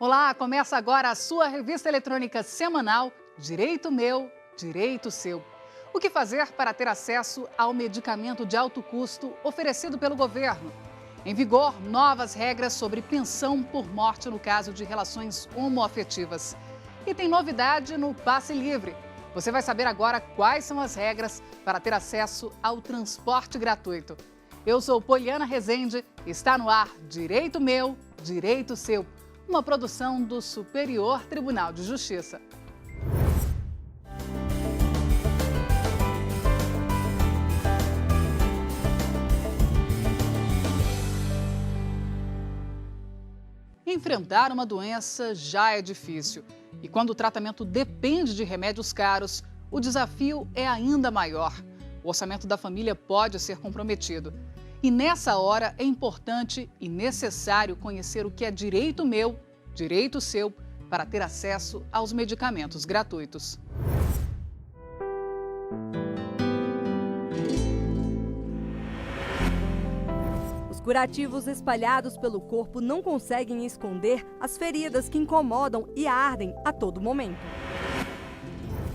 Olá, começa agora a sua revista eletrônica semanal Direito Meu, Direito Seu. O que fazer para ter acesso ao medicamento de alto custo oferecido pelo governo? Em vigor, novas regras sobre pensão por morte no caso de relações homoafetivas. E tem novidade no Passe Livre. Você vai saber agora quais são as regras para ter acesso ao transporte gratuito. Eu sou Poliana Rezende e está no ar Direito Meu, Direito Seu. Uma produção do Superior Tribunal de Justiça. Enfrentar uma doença já é difícil. E quando o tratamento depende de remédios caros, o desafio é ainda maior. O orçamento da família pode ser comprometido. E nessa hora é importante e necessário conhecer o que é direito meu, direito seu, para ter acesso aos medicamentos gratuitos. Os curativos espalhados pelo corpo não conseguem esconder as feridas que incomodam e ardem a todo momento.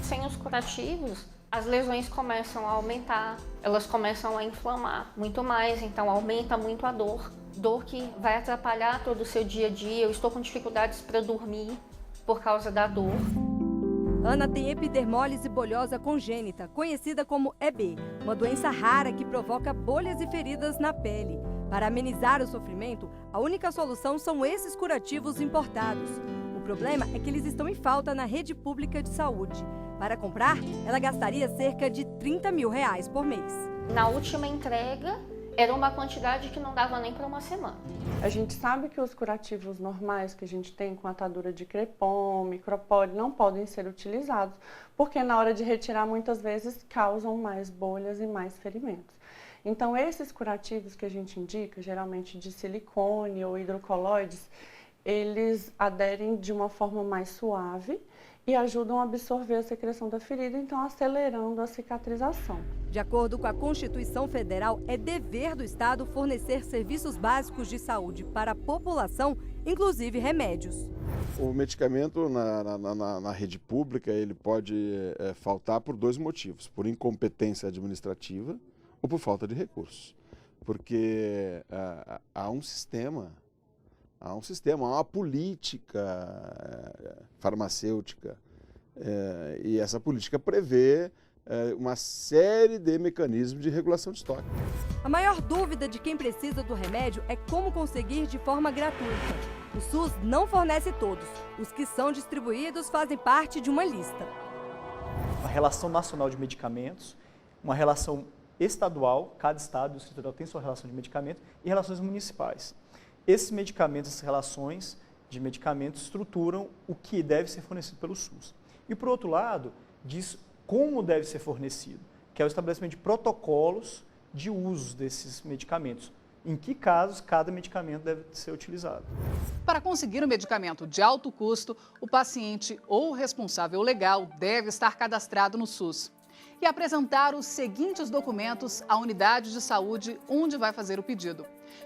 Sem os curativos, as lesões começam a aumentar, elas começam a inflamar muito mais, então aumenta muito a dor. Dor que vai atrapalhar todo o seu dia a dia. Eu estou com dificuldades para dormir por causa da dor. Ana tem epidermólise bolhosa congênita, conhecida como EB, uma doença rara que provoca bolhas e feridas na pele. Para amenizar o sofrimento, a única solução são esses curativos importados. O problema é que eles estão em falta na rede pública de saúde. Para comprar, ela gastaria cerca de R$30 mil por mês. Na última entrega, era uma quantidade que não dava nem para uma semana. A gente sabe que os curativos normais que a gente tem com atadura de Crepom, Micropore, não podem ser utilizados, porque na hora de retirar muitas vezes causam mais bolhas e mais ferimentos. Então esses curativos que a gente indica, geralmente de silicone ou hidrocoloides, eles aderem de uma forma mais suave e ajudam a absorver a secreção da ferida, então acelerando a cicatrização. De acordo com a Constituição Federal, é dever do Estado fornecer serviços básicos de saúde para a população, inclusive remédios. O medicamento na rede pública ele pode faltar por dois motivos: por incompetência administrativa ou por falta de recursos. Porque há um sistema, há uma política farmacêutica e essa política prevê uma série de mecanismos de regulação de estoque. A maior dúvida de quem precisa do remédio é como conseguir de forma gratuita. O SUS não fornece todos. Os que são distribuídos fazem parte de uma lista. Uma relação nacional de medicamentos, uma relação estadual, cada estado e o Distrito Federal tem sua relação de medicamentos, e relações municipais. Esses medicamentos, essas relações de medicamentos estruturam o que deve ser fornecido pelo SUS. E, por outro lado, diz como deve ser fornecido, que é o estabelecimento de protocolos de uso desses medicamentos. Em que casos cada medicamento deve ser utilizado. Para conseguir um medicamento de alto custo, o paciente ou o responsável legal deve estar cadastrado no SUS e apresentar os seguintes documentos à unidade de saúde onde vai fazer o pedido: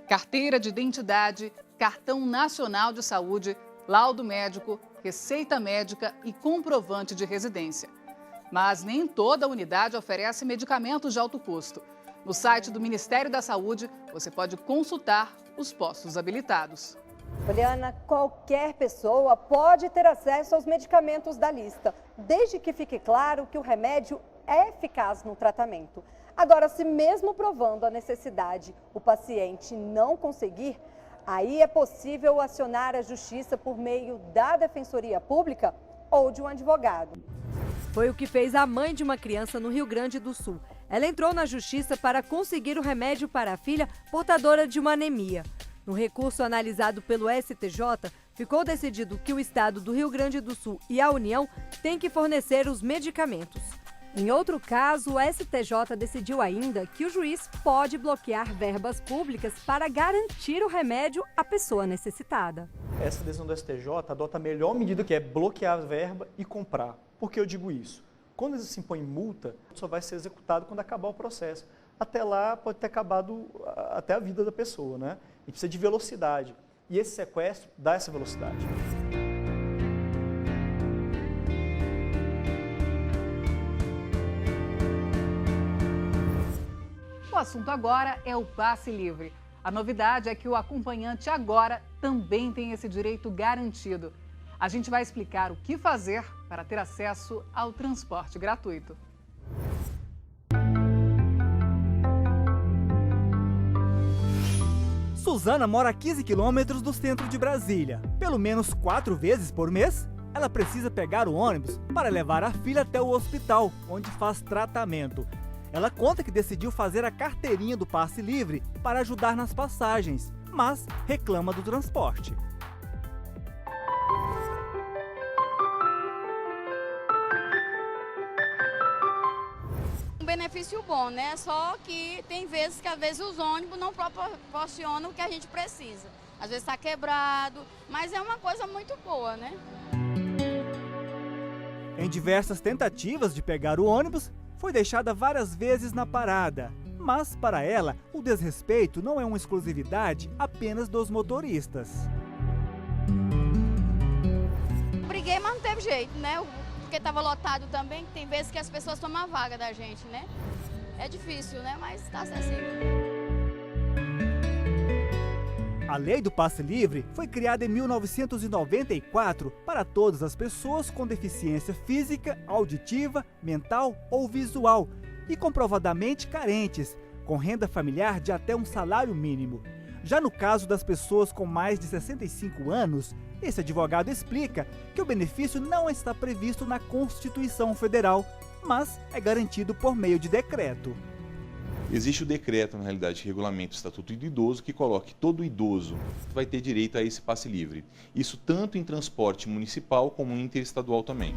carteira de identidade, cartão nacional de saúde, laudo médico, receita médica e comprovante de residência. Mas nem toda unidade oferece medicamentos de alto custo. No site do Ministério da Saúde, você pode consultar os postos habilitados. Poliana, qualquer pessoa pode ter acesso aos medicamentos da lista, desde que fique claro que o remédio é eficaz no tratamento. Agora, se mesmo provando a necessidade, o paciente não conseguir, aí é possível acionar a Justiça por meio da Defensoria Pública ou de um advogado. Foi o que fez a mãe de uma criança no Rio Grande do Sul. Ela entrou na Justiça para conseguir o remédio para a filha portadora de uma anemia. No recurso analisado pelo STJ, ficou decidido que o Estado do Rio Grande do Sul e a União têm que fornecer os medicamentos. Em outro caso, o STJ decidiu ainda que o juiz pode bloquear verbas públicas para garantir o remédio à pessoa necessitada. Essa decisão do STJ adota a melhor medida, que é bloquear a verba e comprar. Por que eu digo isso? Quando se impõe multa, só vai ser executado quando acabar o processo. Até lá pode ter acabado até a vida da pessoa, né? E precisa de velocidade. e esse sequestro dá essa velocidade. O assunto agora é o passe livre. A novidade é que o acompanhante agora também tem esse direito garantido. A gente vai explicar o que fazer para ter acesso ao transporte gratuito. Suzana mora a 15 quilômetros do centro de Brasília. Pelo menos 4 vezes por mês, ela precisa pegar o ônibus para levar a filha até o hospital, onde faz tratamento. Ela conta que decidiu fazer a carteirinha do passe livre para ajudar nas passagens, mas reclama do transporte. Um benefício bom, né? Só que tem vezes que às vezes os ônibus não proporcionam o que a gente precisa. Às vezes está quebrado, mas é uma coisa muito boa, né? Em diversas tentativas de pegar o ônibus, foi deixada várias vezes na parada. Mas, para ela, o desrespeito não é uma exclusividade apenas dos motoristas. Briguei, mas não teve jeito, né? Porque estava lotado também, tem vezes que as pessoas tomam a vaga da gente, né? É difícil, né? Mas está acessível. A lei do passe livre foi criada em 1994 para todas as pessoas com deficiência física, auditiva, mental ou visual e comprovadamente carentes, com renda familiar de até um salário mínimo. Já no caso das pessoas com mais de 65 anos, esse advogado explica que o benefício não está previsto na Constituição Federal, mas é garantido por meio de decreto. Existe o decreto, na realidade, que regulamenta o Estatuto do Idoso, que coloca que todo idoso vai ter direito a esse passe livre. Isso tanto em transporte municipal como interestadual também.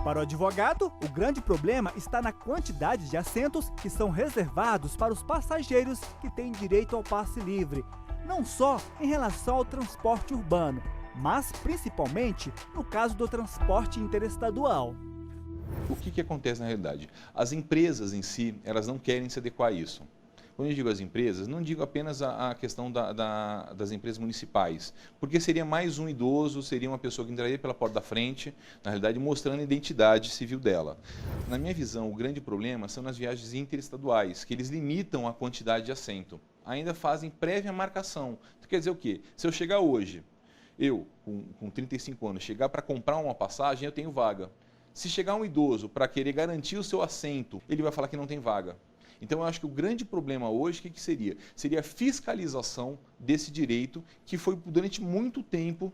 Para o advogado, o grande problema está na quantidade de assentos que são reservados para os passageiros que têm direito ao passe livre, não só em relação ao transporte urbano, mas principalmente no caso do transporte interestadual. O que acontece na realidade? As empresas em si, elas não querem se adequar a isso. Quando eu digo as empresas, não digo apenas a questão das empresas municipais, porque seria mais um idoso, seria uma pessoa que entraria pela porta da frente, na realidade mostrando a identidade civil dela. Na minha visão, o grande problema são nas viagens interestaduais, que eles limitam a quantidade de assento. Ainda fazem prévia marcação. Isso quer dizer o quê? Se eu chegar hoje, eu com 35 anos, chegar para comprar uma passagem, eu tenho vaga. Se chegar um idoso para querer garantir o seu assento, ele vai falar que não tem vaga. Então, eu acho que o grande problema hoje, o que seria? Seria a fiscalização desse direito que foi durante muito tempo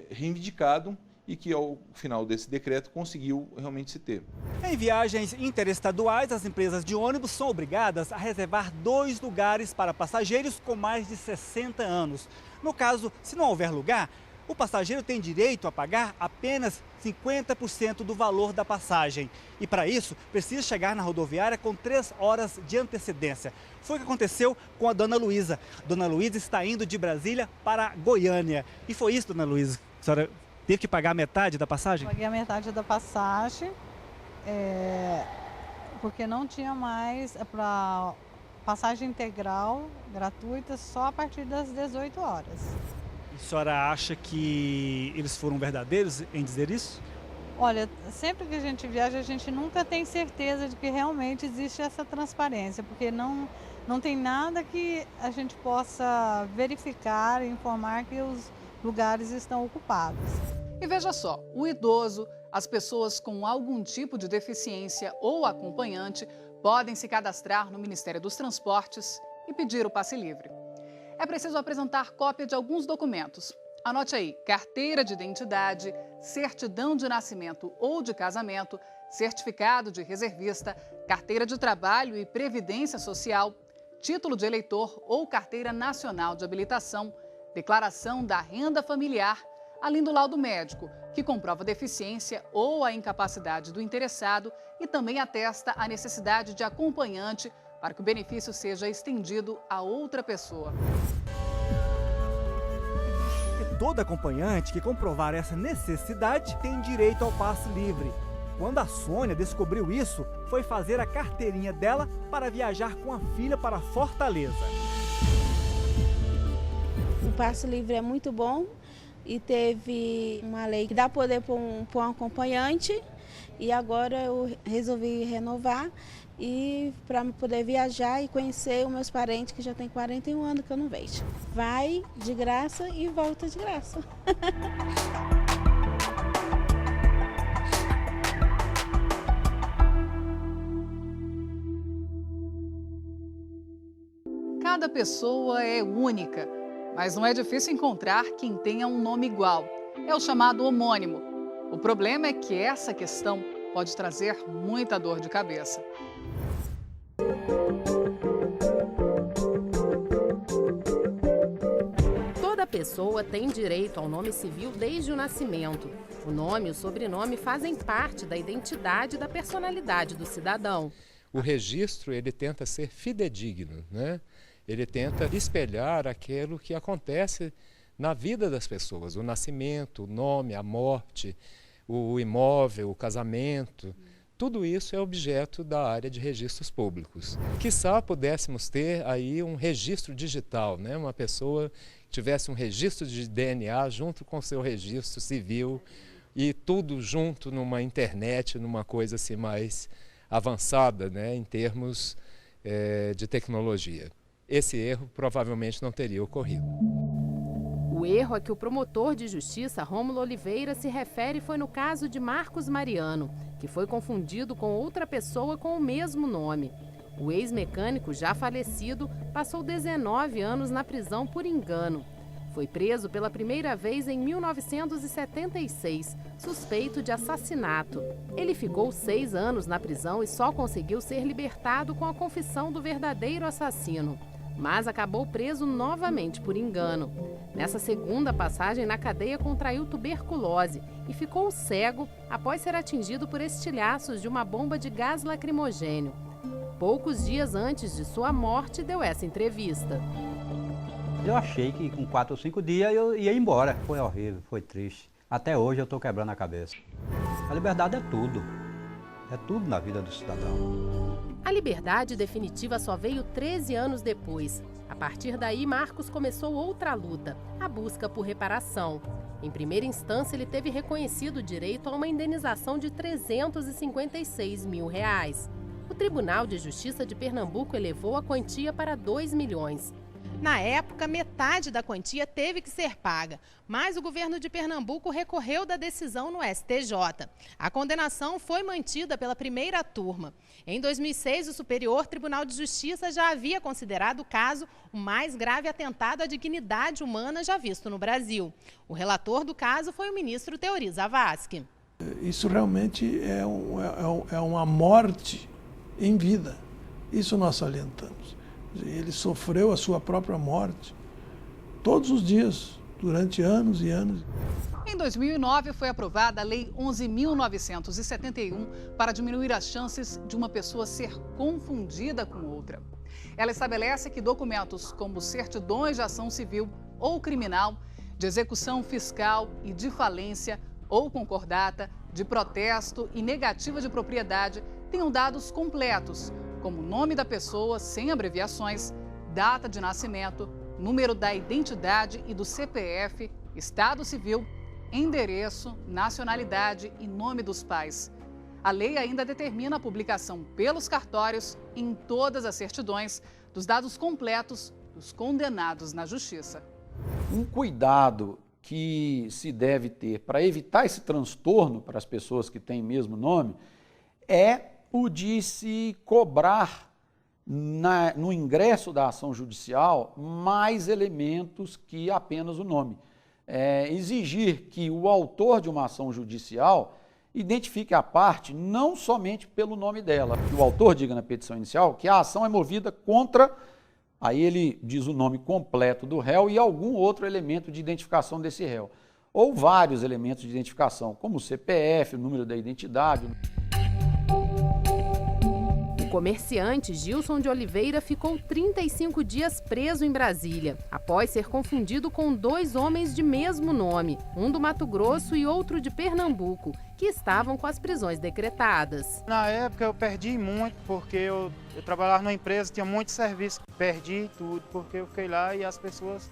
reivindicado e que, ao final desse decreto, conseguiu realmente se ter. Em viagens interestaduais, as empresas de ônibus são obrigadas a reservar 2 lugares para passageiros com mais de 60 anos. No caso, se não houver lugar, o passageiro tem direito a pagar apenas 50% do valor da passagem. E para isso, precisa chegar na rodoviária com 3 horas de antecedência. Foi o que aconteceu com a Dona Luísa. Dona Luísa está indo de Brasília para Goiânia. E foi isso, Dona Luísa? A senhora teve que pagar metade da passagem? Paguei a metade da passagem, porque não tinha mais para passagem integral gratuita só a partir das 18 horas. A senhora acha que eles foram verdadeiros em dizer isso? Olha, sempre que a gente viaja, a gente nunca tem certeza de que realmente existe essa transparência, porque não tem nada que a gente possa verificar e informar que os lugares estão ocupados. E veja só, o idoso, as pessoas com algum tipo de deficiência ou acompanhante podem se cadastrar no Ministério dos Transportes e pedir o passe livre. É preciso apresentar cópia de alguns documentos. Anote aí: carteira de identidade, certidão de nascimento ou de casamento, certificado de reservista, carteira de trabalho e previdência social, título de eleitor ou carteira nacional de habilitação, declaração da renda familiar, além do laudo médico, que comprova a deficiência ou a incapacidade do interessado e também atesta a necessidade de acompanhante para que o benefício seja estendido a outra pessoa. Todo acompanhante que comprovar essa necessidade tem direito ao passe livre. Quando a Sônia descobriu isso, foi fazer a carteirinha dela para viajar com a filha para Fortaleza. O passe livre é muito bom e teve uma lei que dá poder para um acompanhante e agora eu resolvi renovar e para poder viajar e conhecer os meus parentes que já tem 41 anos que eu não vejo. Vai de graça e volta de graça. Cada pessoa é única, mas não é difícil encontrar quem tenha um nome igual. É o chamado homônimo. O problema é que essa questão pode trazer muita dor de cabeça. Toda pessoa tem direito ao nome civil desde o nascimento. O nome e o sobrenome fazem parte da identidade e da personalidade do cidadão. O registro, ele tenta ser fidedigno, né? Ele tenta espelhar aquilo que acontece na vida das pessoas, o nascimento, o nome, a morte, o imóvel, o casamento. Tudo isso é objeto da área de registros públicos. Quiçá pudéssemos ter aí um registro digital, né? Uma pessoa que tivesse um registro de DNA junto com o seu registro civil e tudo junto numa internet, numa coisa assim mais avançada, né? Em termos de tecnologia. Esse erro provavelmente não teria ocorrido. O erro a que o promotor de justiça Rômulo Oliveira se refere foi no caso de Marcos Mariano, que foi confundido com outra pessoa com o mesmo nome. O ex-mecânico, já falecido, passou 19 anos na prisão por engano. Foi preso pela primeira vez em 1976, suspeito de assassinato. Ele ficou 6 anos na prisão e só conseguiu ser libertado com a confissão do verdadeiro assassino. Mas acabou preso novamente por engano. Nessa segunda passagem na cadeia, contraiu tuberculose e ficou cego após ser atingido por estilhaços de uma bomba de gás lacrimogênio. Poucos dias antes de sua morte, deu essa entrevista. Eu achei que com 4 ou 5 dias eu ia embora. Foi horrível, foi triste. Até hoje eu estou quebrando a cabeça. A liberdade é tudo. É tudo na vida do cidadão. A liberdade definitiva só veio 13 anos depois. A partir daí, Marcos começou outra luta, a busca por reparação. Em primeira instância, ele teve reconhecido o direito a uma indenização de R$ 356 mil. O Tribunal de Justiça de Pernambuco elevou a quantia para 2 milhões. Na época, metade da quantia teve que ser paga, mas o governo de Pernambuco recorreu da decisão no STJ. A condenação foi mantida pela primeira turma. Em 2006, o Superior Tribunal de Justiça já havia considerado o caso o mais grave atentado à dignidade humana já visto no Brasil. O relator do caso foi o ministro Teori Zavascki. Isso realmente é uma morte em vida. Isso nós salientamos. Ele sofreu a sua própria morte todos os dias, durante anos e anos. Em 2009, foi aprovada a Lei 11.971 para diminuir as chances de uma pessoa ser confundida com outra. Ela estabelece que documentos como certidões de ação civil ou criminal, de execução fiscal e de falência ou concordata, de protesto e negativa de propriedade tenham dados completos, como o nome da pessoa sem abreviações, data de nascimento, número da identidade e do CPF, estado civil, endereço, nacionalidade e nome dos pais. A lei ainda determina a publicação pelos cartórios, em todas as certidões, dos dados completos dos condenados na Justiça. Um cuidado que se deve ter para evitar esse transtorno para as pessoas que têm mesmo nome é o de se cobrar no ingresso da ação judicial mais elementos que apenas o nome. Exigir que o autor de uma ação judicial identifique a parte não somente pelo nome dela, que o autor diga na petição inicial que a ação é movida contra, aí ele diz o nome completo do réu e algum outro elemento de identificação desse réu, ou vários elementos de identificação, como o CPF, o número da identidade. O comerciante Gilson de Oliveira ficou 35 dias preso em Brasília, após ser confundido com 2 homens de mesmo nome, um do Mato Grosso e outro de Pernambuco, que estavam com as prisões decretadas. Na época eu perdi muito, porque eu trabalhava numa empresa, tinha muito serviço, perdi tudo, porque eu fiquei lá e as pessoas,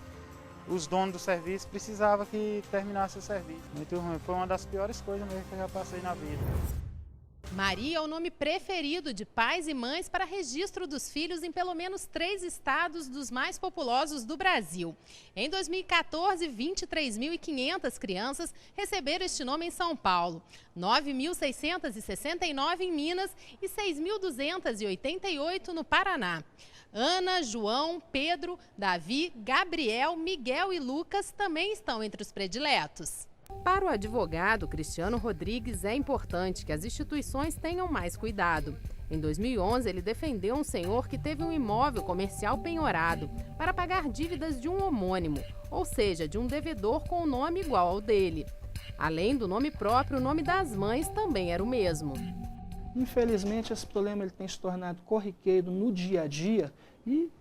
os donos do serviço, precisavam que terminasse o serviço. Muito ruim, foi uma das piores coisas mesmo que eu já passei na vida. Maria é o nome preferido de pais e mães para registro dos filhos em pelo menos 3 estados dos mais populosos do Brasil. Em 2014, 23.500 crianças receberam este nome em São Paulo, 9.669 em Minas e 6.288 no Paraná. Ana, João, Pedro, Davi, Gabriel, Miguel e Lucas também estão entre os prediletos. Para o advogado Cristiano Rodrigues, é importante que as instituições tenham mais cuidado. Em 2011, ele defendeu um senhor que teve um imóvel comercial penhorado para pagar dívidas de um homônimo, ou seja, de um devedor com o nome igual ao dele. Além do nome próprio, o nome das mães também era o mesmo. Infelizmente, esse problema ele tem se tornado corriqueiro no dia a dia e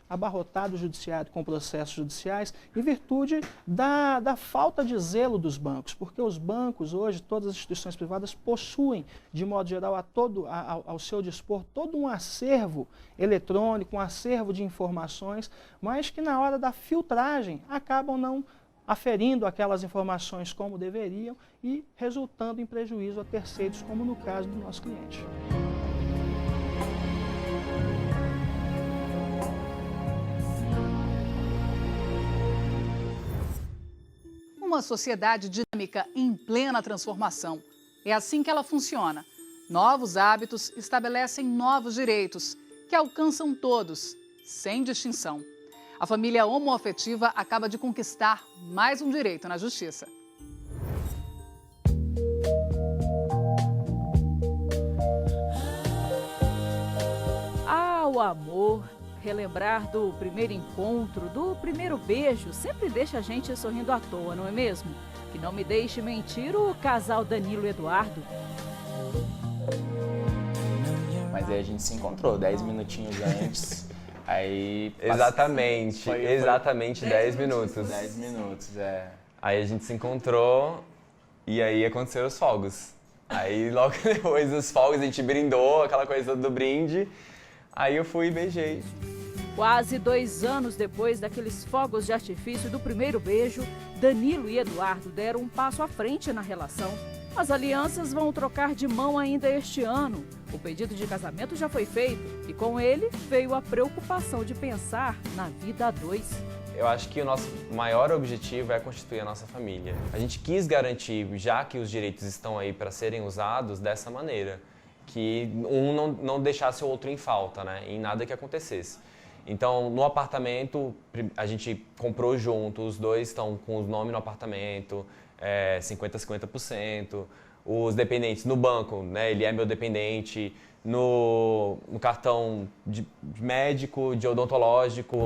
abarrotado o judiciário com processos judiciais em virtude da falta de zelo dos bancos, porque os bancos hoje, todas as instituições privadas possuem, de modo geral, ao seu dispor, todo um acervo eletrônico, um acervo de informações, mas que na hora da filtragem acabam não aferindo aquelas informações como deveriam e resultando em prejuízo a terceiros, como no caso do nosso cliente. Uma sociedade dinâmica em plena transformação. É assim que ela funciona. Novos hábitos estabelecem novos direitos, que alcançam todos, sem distinção. A família homoafetiva acaba de conquistar mais um direito na justiça. O amor, relembrar do primeiro encontro, do primeiro beijo, sempre deixa a gente sorrindo à toa, não é mesmo? Que não me deixe mentir o casal Danilo e Eduardo. Mas aí a gente se encontrou 10 minutinhos antes, aí... Exatamente, exatamente 10 minutos. 10 minutos, é. Aí a gente se encontrou e aí aconteceram os fogos. Aí logo depois dos fogos a gente brindou, aquela coisa do brinde. Aí eu fui e beijei. Quase 2 anos depois daqueles fogos de artifício do primeiro beijo, Danilo e Eduardo deram um passo à frente na relação. As alianças vão trocar de mão ainda este ano. O pedido de casamento já foi feito e com ele veio a preocupação de pensar na vida a 2. Eu acho que o nosso maior objetivo é constituir a nossa família. A gente quis garantir, já que os direitos estão aí para serem usados, dessa maneira. Que um não deixasse o outro em falta, né? Em nada que acontecesse. Então, no apartamento, a gente comprou junto, os dois estão com o nome no apartamento, 50-50%. Os dependentes no banco, né? Ele é meu dependente. No cartão de médico, de odontológico.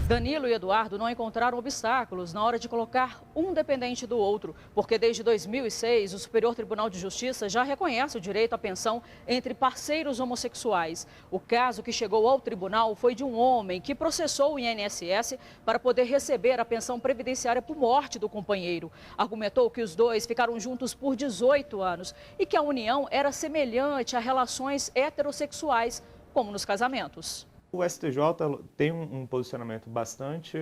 Danilo e Eduardo não encontraram obstáculos na hora de colocar um dependente do outro, porque desde 2006 o Superior Tribunal de Justiça já reconhece o direito à pensão entre parceiros homossexuais. O caso que chegou ao tribunal foi de um homem que processou o INSS para poder receber a pensão previdenciária por morte do companheiro. Argumentou que os dois ficaram juntos por 18 anos e que a união era semelhante a relações heterossexuais, como nos casamentos. O STJ tem um posicionamento bastante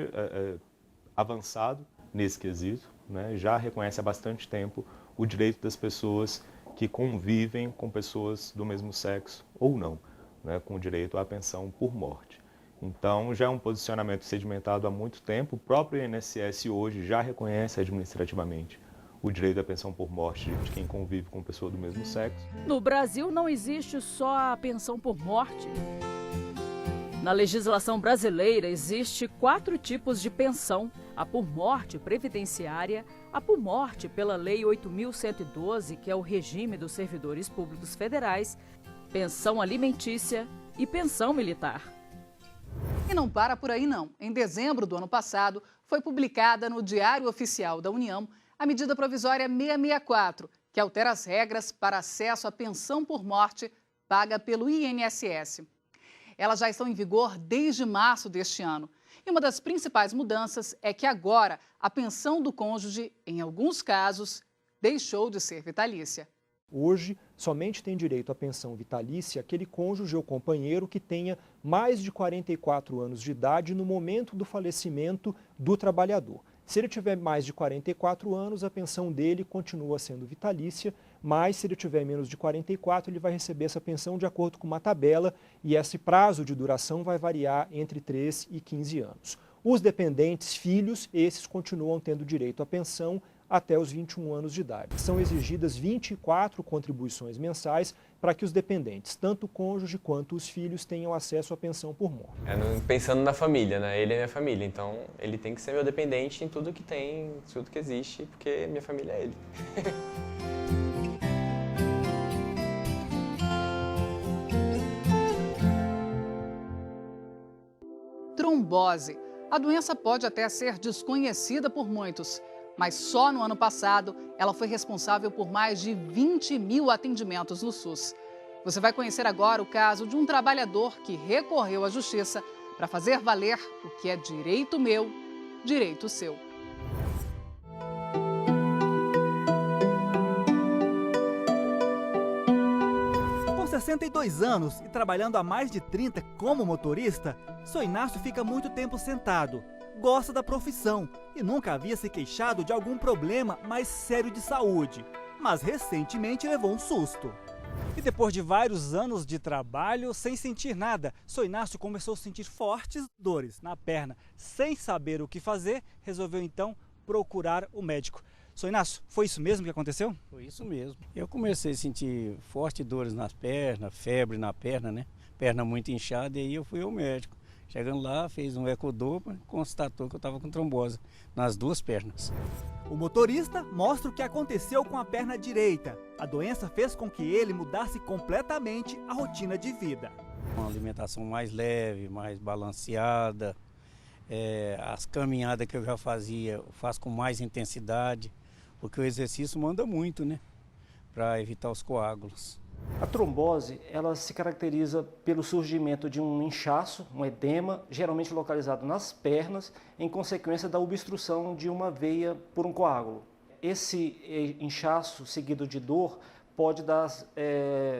avançado nesse quesito, né? Já reconhece há bastante tempo o direito das pessoas que convivem com pessoas do mesmo sexo ou não, né? Com o direito à pensão por morte. Então, já é um posicionamento sedimentado há muito tempo. O próprio INSS hoje já reconhece administrativamente o direito à pensão por morte de quem convive com pessoa do mesmo sexo. No Brasil não existe só a pensão por morte. Na legislação brasileira existe 4 tipos de pensão: a por morte previdenciária, a por morte pela Lei 8.112, que é o regime dos servidores públicos federais, pensão alimentícia e pensão militar. E não para por aí não. Em dezembro do ano passado, foi publicada no Diário Oficial da União a medida provisória 664, que altera as regras para acesso à pensão por morte paga pelo INSS. Elas já estão em vigor desde março deste ano. E uma das principais mudanças é que agora a pensão do cônjuge, em alguns casos, deixou de ser vitalícia. Hoje, somente tem direito à pensão vitalícia aquele cônjuge ou companheiro que tenha mais de 44 anos de idade no momento do falecimento do trabalhador. Se ele tiver mais de 44 anos, a pensão dele continua sendo vitalícia, mas se ele tiver menos de 44, ele vai receber essa pensão de acordo com uma tabela e esse prazo de duração vai variar entre 3 e 15 anos. Os dependentes, filhos, esses continuam tendo direito à pensão até os 21 anos de idade. São exigidas 24 contribuições mensais para que os dependentes, tanto o cônjuge quanto os filhos, tenham acesso à pensão por morte. Pensando na família, né? Ele é minha família, então ele tem que ser meu dependente em tudo que tem, tudo que existe, porque minha família é ele. Trombose. A doença pode até ser desconhecida por muitos, mas só no ano passado ela foi responsável por mais de 20 mil atendimentos no SUS. Você vai conhecer agora o caso de um trabalhador que recorreu à justiça para fazer valer o que é direito meu, direito seu. Com 62 anos e trabalhando há mais de 30 como motorista, Seu Inácio fica muito tempo sentado. Gosta da profissão e nunca havia se queixado de algum problema mais sério de saúde, mas recentemente levou um susto. E depois de vários anos de trabalho sem sentir nada, Seu Inácio começou a sentir fortes dores na perna. Sem saber o que fazer, resolveu então procurar o médico. Seu Inácio, foi isso mesmo que aconteceu? Foi isso mesmo. Eu comecei a sentir fortes dores nas pernas, febre na perna, né? Perna muito inchada, e aí eu fui ao médico. Chegando lá, fez um ecodoppler, constatou que eu estava com trombose nas duas pernas. O motorista mostra o que aconteceu com a perna direita. A doença fez com que ele mudasse completamente a rotina de vida. Uma alimentação mais leve, mais balanceada. As caminhadas que eu já fazia, eu faço com mais intensidade, porque o exercício manda muito, né? Para evitar os coágulos. A trombose, ela se caracteriza pelo surgimento de um inchaço, um edema, geralmente localizado nas pernas, em consequência da obstrução de uma veia por um coágulo. Esse inchaço seguido de dor pode dar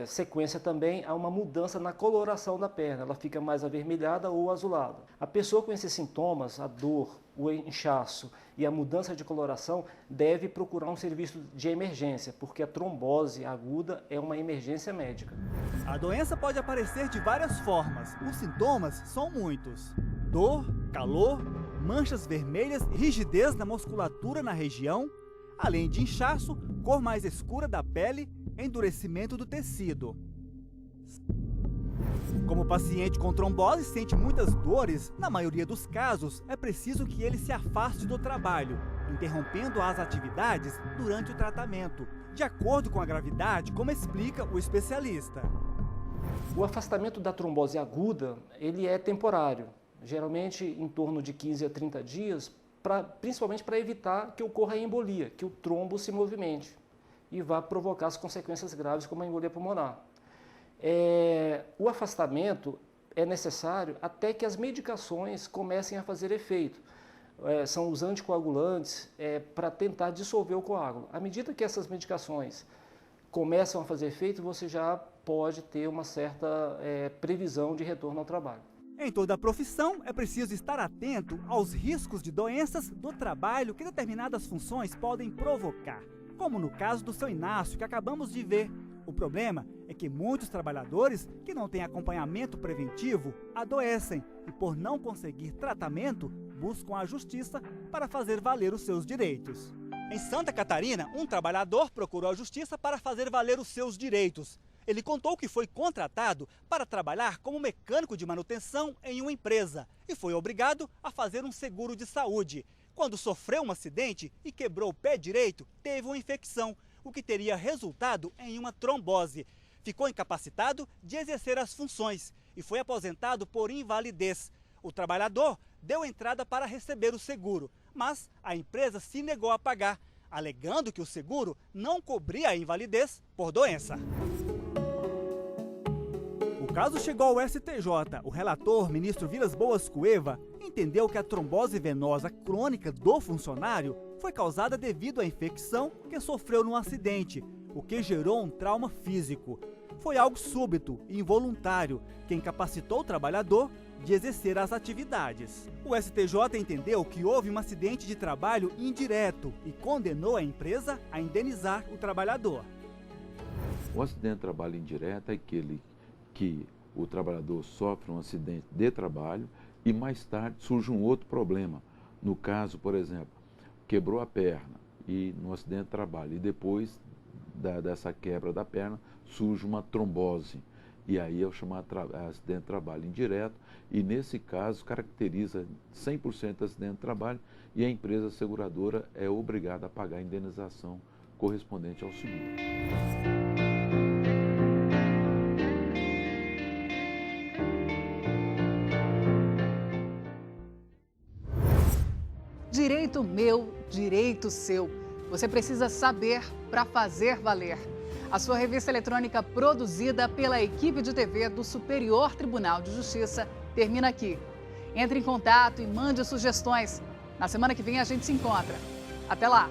sequência também a uma mudança na coloração da perna, ela fica mais avermelhada ou azulada. A pessoa com esses sintomas, a dor, o inchaço e a mudança de coloração, deve procurar um serviço de emergência, porque a trombose aguda é uma emergência médica. A doença pode aparecer de várias formas. Os sintomas são muitos: dor, calor, manchas vermelhas, rigidez na musculatura na região, além de inchaço, cor mais escura da pele, endurecimento do tecido. Como o paciente com trombose sente muitas dores, na maioria dos casos é preciso que ele se afaste do trabalho, interrompendo as atividades durante o tratamento, de acordo com a gravidade, como explica o especialista. O afastamento da trombose aguda, ele é temporário, geralmente em torno de 15 a 30 dias, principalmente para evitar que ocorra a embolia, que o trombo se movimente e vá provocar as consequências graves como a embolia pulmonar. O afastamento é necessário até que as medicações comecem a fazer efeito. São os anticoagulantes para tentar dissolver o coágulo. À medida que essas medicações começam a fazer efeito, você já pode ter uma certa previsão de retorno ao trabalho. Em toda a profissão, é preciso estar atento aos riscos de doenças do trabalho que determinadas funções podem provocar, como no caso do Seu Inácio, que acabamos de ver. O problema é que muitos trabalhadores que não têm acompanhamento preventivo adoecem e, por não conseguir tratamento, buscam a justiça para fazer valer os seus direitos. Em Santa Catarina, um trabalhador procurou a justiça para fazer valer os seus direitos. Ele contou que foi contratado para trabalhar como mecânico de manutenção em uma empresa e foi obrigado a fazer um seguro de saúde. Quando sofreu um acidente e quebrou o pé direito, teve uma infecção, o que teria resultado em uma trombose. Ficou incapacitado de exercer as funções e foi aposentado por invalidez. O trabalhador deu entrada para receber o seguro, mas a empresa se negou a pagar, alegando que o seguro não cobria a invalidez por doença. O caso chegou ao STJ. O relator, ministro Vilas Boas Cueva, entendeu que a trombose venosa crônica do funcionário foi causada devido à infecção que sofreu num acidente, o que gerou um trauma físico. Foi algo súbito e involuntário que incapacitou o trabalhador de exercer as atividades. O STJ entendeu que houve um acidente de trabalho indireto e condenou a empresa a indenizar o trabalhador. O acidente de trabalho indireto é aquele que o trabalhador sofre um acidente de trabalho e mais tarde surge um outro problema. No caso, por exemplo, quebrou a perna e no acidente de trabalho e depois dessa quebra da perna surge uma trombose. E aí é o chamado acidente de trabalho indireto e nesse caso caracteriza 100% de acidente de trabalho e a empresa seguradora é obrigada a pagar a indenização correspondente ao seguro. Direito meu, direito seu. Você precisa saber para fazer valer. A sua revista eletrônica produzida pela equipe de TV do Superior Tribunal de Justiça termina aqui. Entre em contato e mande sugestões. Na semana que vem a gente se encontra. Até lá!